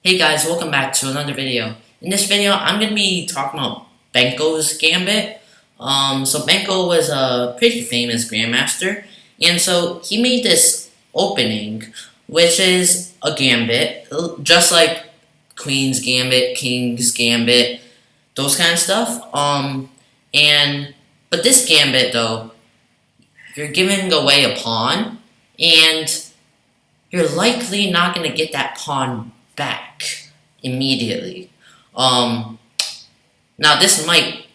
Hey guys, welcome back to another video. In this video, I'm going to be talking about Benko's Gambit. So Benko was a pretty famous Grandmaster, and so he made this opening, which is a Gambit, just like Queen's Gambit, King's Gambit, those kind of stuff. But this Gambit though, you're giving away a pawn, and you're likely not going to get that pawn back immediately. Now this might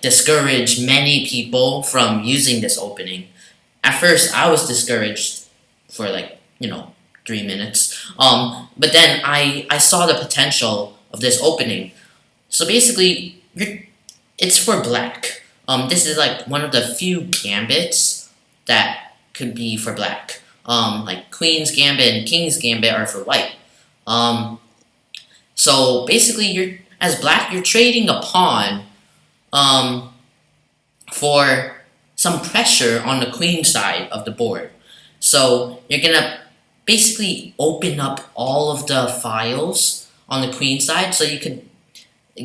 discourage many people from using this opening. At first I was discouraged for 3 minutes. But then I saw the potential of this opening. So basically it's for black. This is one of the few gambits that could be for black. Like Queen's Gambit and King's Gambit are for white. So basically, as black, you're trading a pawn for some pressure on the queen side of the board. So you're gonna basically open up all of the files on the queen side, so you can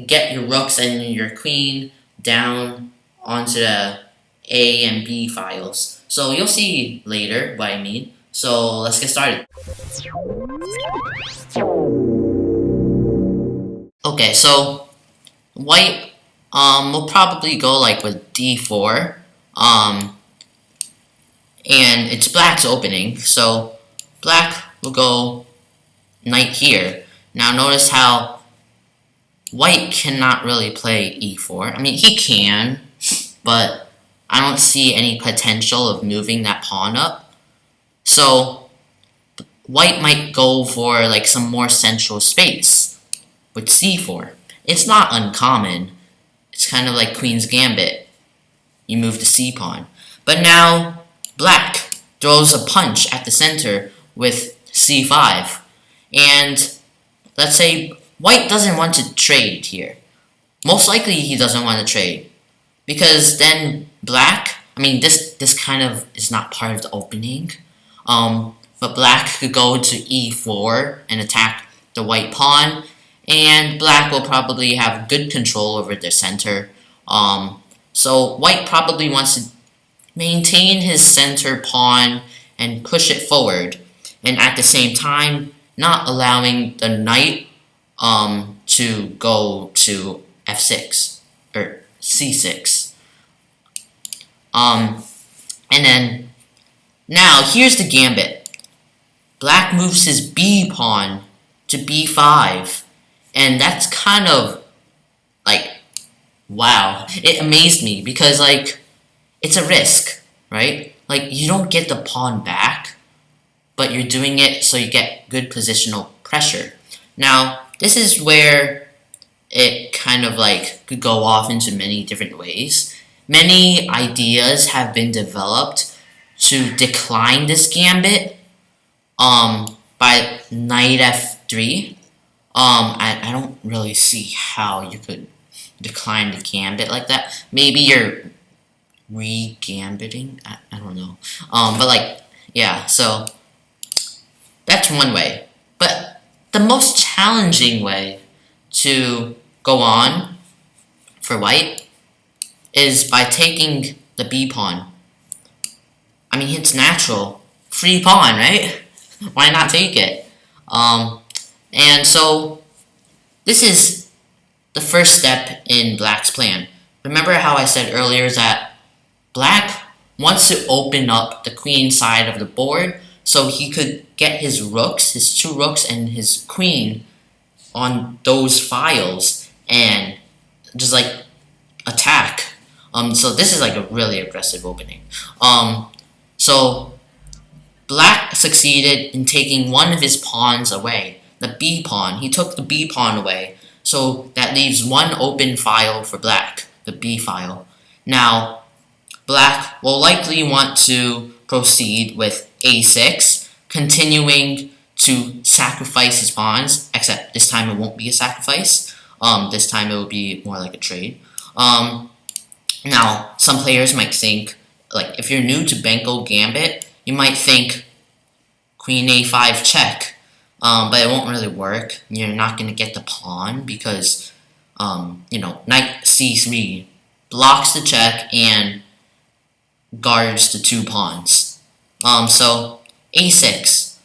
get your rooks and your queen down onto the A and B files. So you'll see later what I mean. So let's get started. Okay, so white will probably go with d4, and it's black's opening, so black will go knight here. Now notice how white cannot really play e4. I mean, he can, but I don't see any potential of moving that pawn up. So white might go for some more central space with c4. It's not uncommon. It's kind of like Queen's Gambit. You move the c pawn. But now black throws a punch at the center with c5. And let's say white doesn't want to trade here. Most likely he doesn't want to trade, because then black, I mean this kind of is not part of the opening. But black could go to e4 and attack the white pawn, and black will probably have good control over the center. So white probably wants to maintain his center pawn and push it forward, and at the same time not allowing the knight to go to f6 or c6. And then now here's the gambit. Black moves his b pawn to b5. And that's kind of wow. It amazed me because it's a risk, right? You don't get the pawn back, but you're doing it so you get good positional pressure. Now, this is where it kind of could go off into many different ways. Many ideas have been developed to decline this gambit by knight f3. I don't really see how you could decline the gambit like that. Maybe you're re-gambiting? I don't know. Yeah, so that's one way. But the most challenging way to go on for white is by taking the b pawn. I mean, it's natural. Free pawn, right? Why not take it? And so this is the first step in black's plan. Remember how I said earlier that black wants to open up the queen side of the board so he could get his rooks, his two rooks and his queen on those files and just attack. So this is a really aggressive opening. So black succeeded in taking one of his pawns away. The b pawn. He took the b pawn away, so that leaves one open file for black, the b file. Now, black will likely want to proceed with a6, continuing to sacrifice his pawns, except this time it won't be a sacrifice. This time it will be more like a trade. Now, some players might think, if you're new to Benko Gambit, you might think Queen a5 check. but it won't really work. You're not going to get the pawn because, knight c3 blocks the check and guards the 2 pawns. So a6.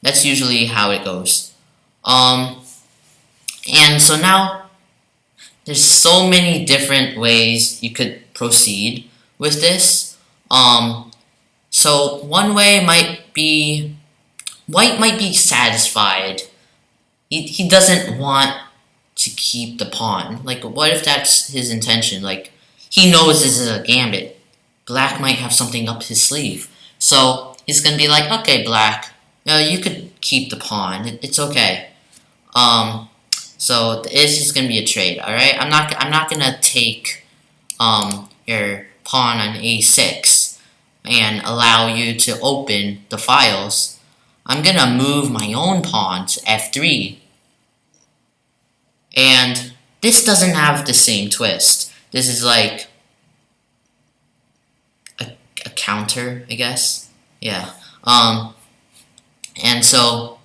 That's usually how it goes. And so now there's so many different ways you could proceed with this. So one way might be White might be satisfied. He doesn't want to keep the pawn. Like, what if that's his intention? Like, he knows this is a gambit. Black might have something up his sleeve. So he's gonna be like, okay, Black, you could keep the pawn. It's okay. So this is gonna be a trade. All right. I'm not gonna take your pawn on a6 and allow you to open the files. I'm gonna move my own pawn to f3. And this doesn't have the same twist. This is like a counter, I guess. Yeah. And so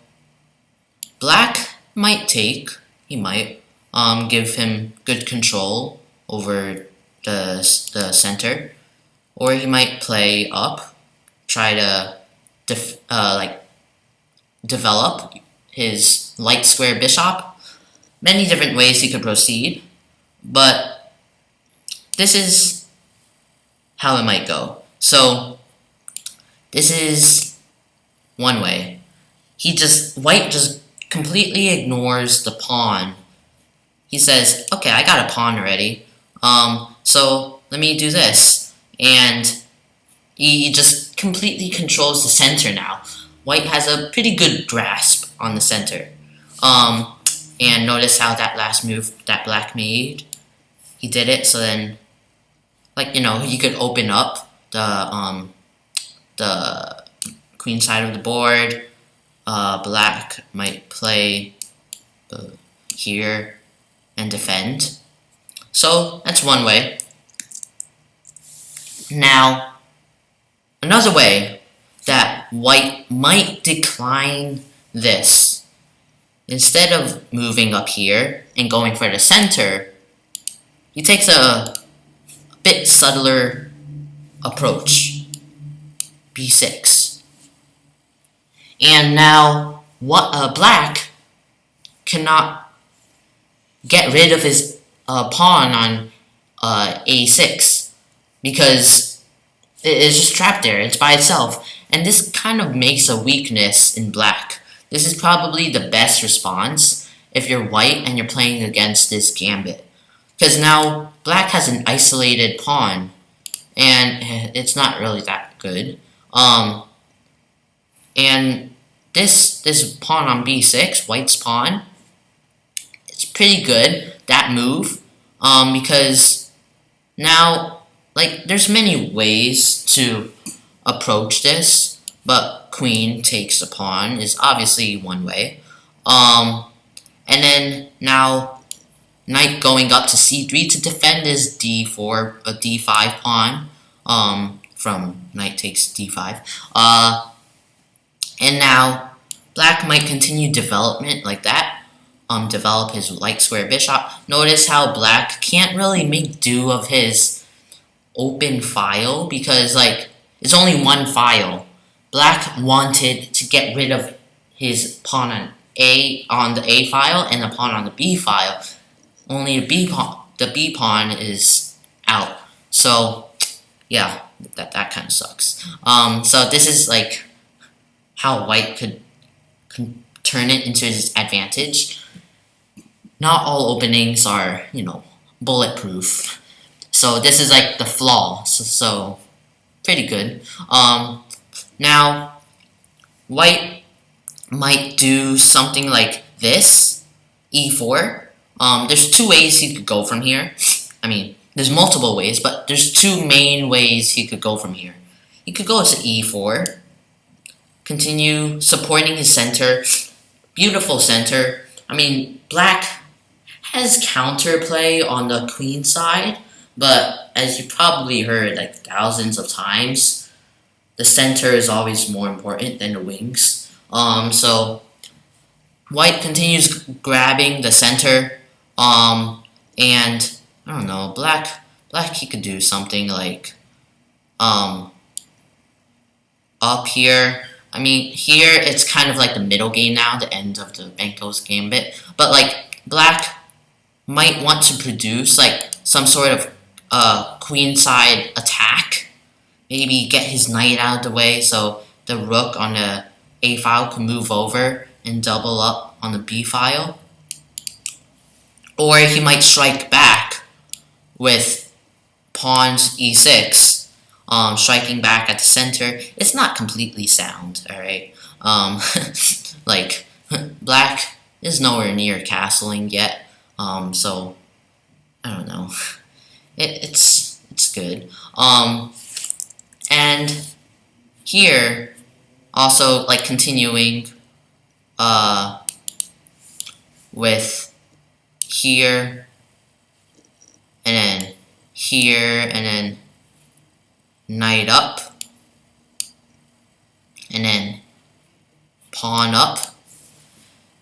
Black might take. He might give him good control over the center, or he might play up, try to develop his light square bishop. Many different ways he could proceed, but this is how it might go. So this is one way. White just completely ignores the pawn. He says, okay, I got a pawn already, so let me do this. And he just completely controls the center now. White has a pretty good grasp on the center. And notice how that last move that Black made, he did it, so then, you could open up the queen side of the board. Black might play here and defend. So that's one way. Now, another way that White might decline this. Instead of moving up here and going for the center, he takes a bit subtler approach. b6. And now Black cannot get rid of his pawn on a6 because it is just trapped there. It's by itself. And this kind of makes a weakness in Black. This is probably the best response if you're White and you're playing against this gambit. Because now Black has an isolated pawn, and it's not really that good. And this pawn on b6, White's pawn, it's pretty good, that move, because now, there's many ways to approach this, but Queen takes the pawn is obviously one way. And then now Knight going up to c3 to defend his d4, a d5 pawn, from Knight takes d5. And now Black might continue development like that, develop his light square bishop. Notice how Black can't really make do of his open file because, it's only one file. Black wanted to get rid of his pawn on the A file and the pawn on the B file. Only the B pawn is out. So yeah, that kind of sucks. So this is how White could turn it into his advantage. Not all openings are, bulletproof. So this is the flaw. So pretty good. Now, White might do something like this, e4. There's 2 ways he could go from here. I mean, there's multiple ways, but there's 2 main ways he could go from here. He could go to e4, continue supporting his center, beautiful center. I mean, Black has counterplay on the queen side, but as you probably heard thousands of times, the center is always more important than the wings. So white continues grabbing the center, and I don't know, black he could do something like up here. I mean, here it's kind of like the middle game now, the end of the Benko's Gambit. But like black might want to produce like some sort of queenside attack. Maybe get his knight out of the way so the rook on the A file can move over and double up on the B file. Or he might strike back with pawns E6, striking back at the center. It's not completely sound, alright? Like, black is nowhere near castling yet, so, I don't know. It's good. And here, also, like, continuing, with here, and then here, and then knight up, and then pawn up.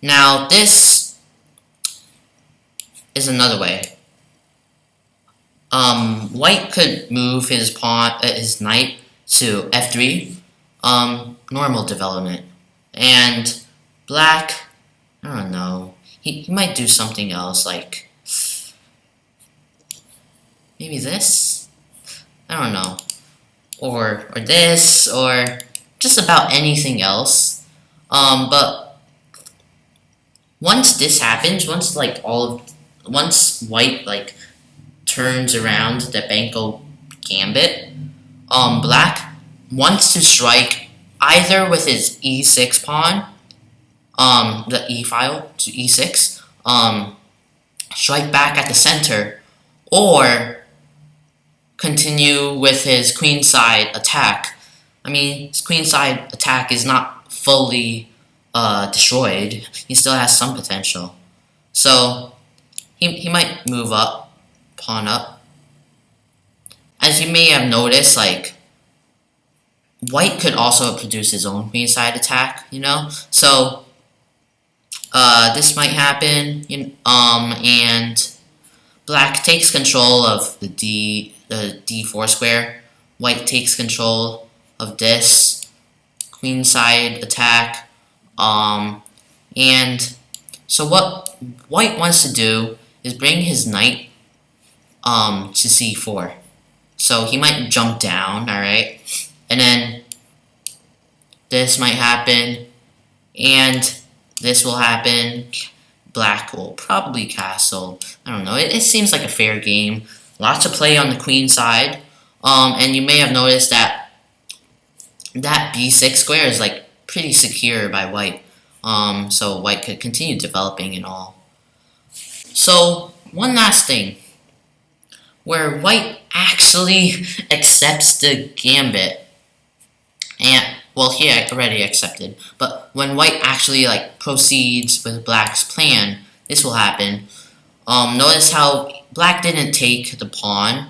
Now this is another way. White could move his his knight to f3, normal development, and black, I don't know, he might do something else, like maybe this, I don't know, or this, or just about anything else. But once this happens, once white like turns around the Benko Gambit, black wants to strike either with his e6 pawn, the e file to e6, strike back at the center, or continue with his queenside attack. I mean, his queenside attack is not fully destroyed. He still has some potential. So he might move up, pawn up. As you may have noticed, like, white could also produce his own queenside attack, you know? So this might happen, and black takes control of the d4 square. White takes control of this queenside attack. And so what white wants to do is bring his knight to c4. So he might jump down, alright? And then this might happen, and this will happen. Black will probably castle. I don't know. It seems like a fair game. Lots of play on the queen side. And you may have noticed that b6 square is like pretty secure by white. So white could continue developing and all. So one last thing, where white actually accepts the gambit, and well, he already accepted, but when white actually like proceeds with black's plan, this will happen. Notice how black didn't take the pawn,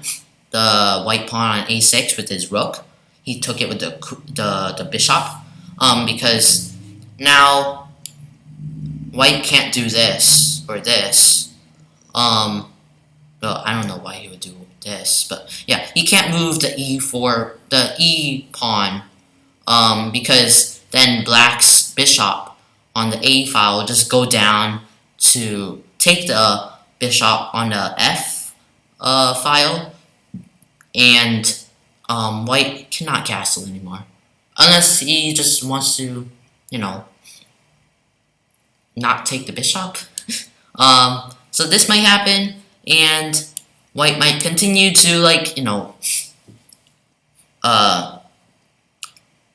the white pawn on a6 with his rook. He took it with the bishop, because now white can't do this or this. Well, I don't know why he would do this, but yeah, he can't move the e pawn, because then black's bishop on the a file will just go down to take the bishop on the f file, and white cannot castle anymore, unless he just wants to, you know, not take the bishop. So this might happen, and white might continue to, like, you know,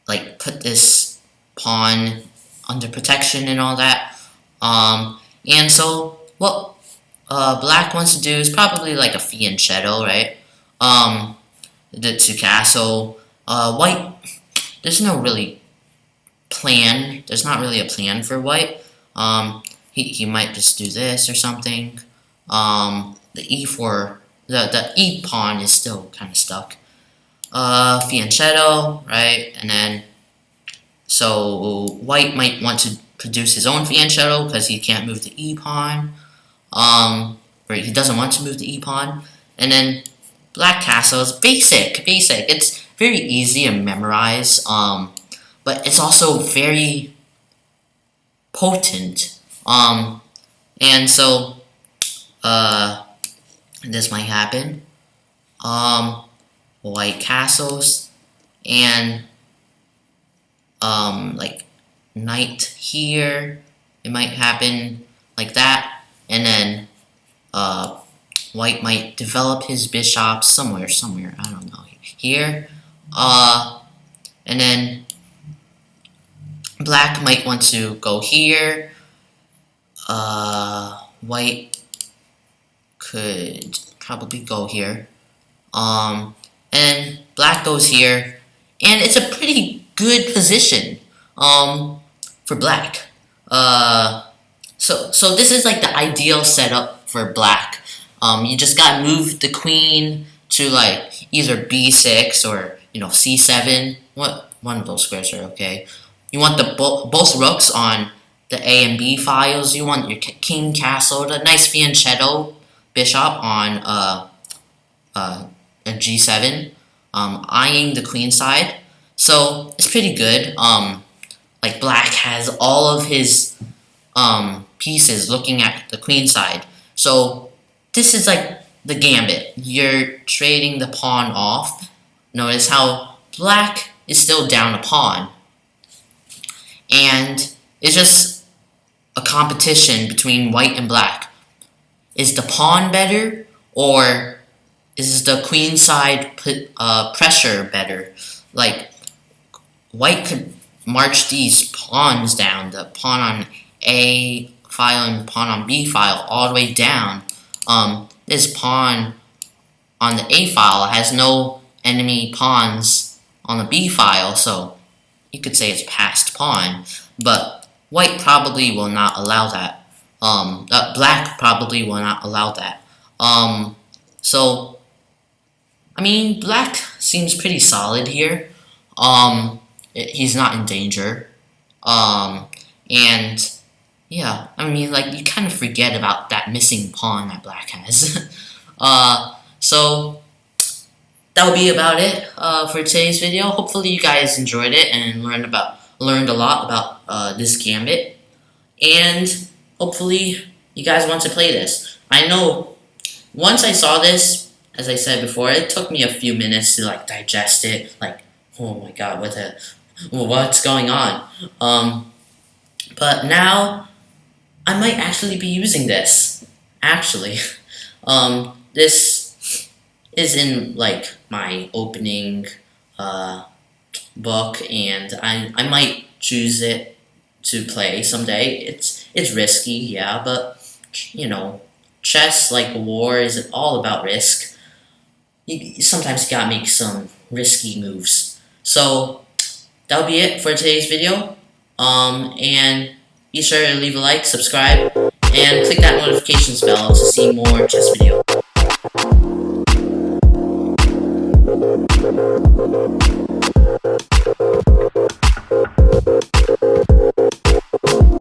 like put this pawn under protection and all that. And so what black wants to do is probably like a fianchetto, right? To castle. White, there's no really plan. There's not really a plan for white. He might just do this or something. The e4, the e pawn is still kind of stuck. Fianchetto, right? And then so white might want to produce his own fan shuttle because he can't move the E pawn. Or he doesn't want to move the E pawn. And then black castle is basic. It's very easy to memorize. But it's also very potent. And so this might happen. White castles and like knight here. It might happen like that, and then white might develop his bishop somewhere. I don't know, here. And then black might want to go here. White could probably go here. And black goes here, and it's a pretty good position for black. So this is like the ideal setup for black. You just gotta move the queen to like either b6 or c7. One of those squares are okay. You want the both rooks on the A and B files. You want your king castle, the nice fianchetto bishop on a g7, eyeing the queen side. So it's pretty good. Like black has all of his pieces looking at the queen side. So this is like the gambit. You're trading the pawn off. Notice how black is still down a pawn. And it's just a competition between white and black. Is the pawn better, or is the queen side pressure better? Like, white could march these pawns down, the pawn on A file and pawn on B file, all the way down. This pawn on the A file has no enemy pawns on the B file, so you could say it's passed pawn, but white probably will not allow that. Black probably will not allow that. So, I mean, black seems pretty solid here. He's not in danger. And yeah, I mean, like, you kind of forget about that missing pawn that black has. So that'll be about it for today's video. Hopefully you guys enjoyed it and learned a lot about this gambit. And hopefully you guys want to play this. I know once I saw this, as I said before, it took me a few minutes to like digest it. Like, oh my god, what's going on? But now I might actually be using this. Actually, this is in like my opening book, and I might choose it to play someday. It's risky, yeah, but chess, like war, is all about risk. You sometimes gotta make some risky moves. So that'll be it for today's video. And be sure to leave a like, subscribe, and click that notifications bell to see more chess videos.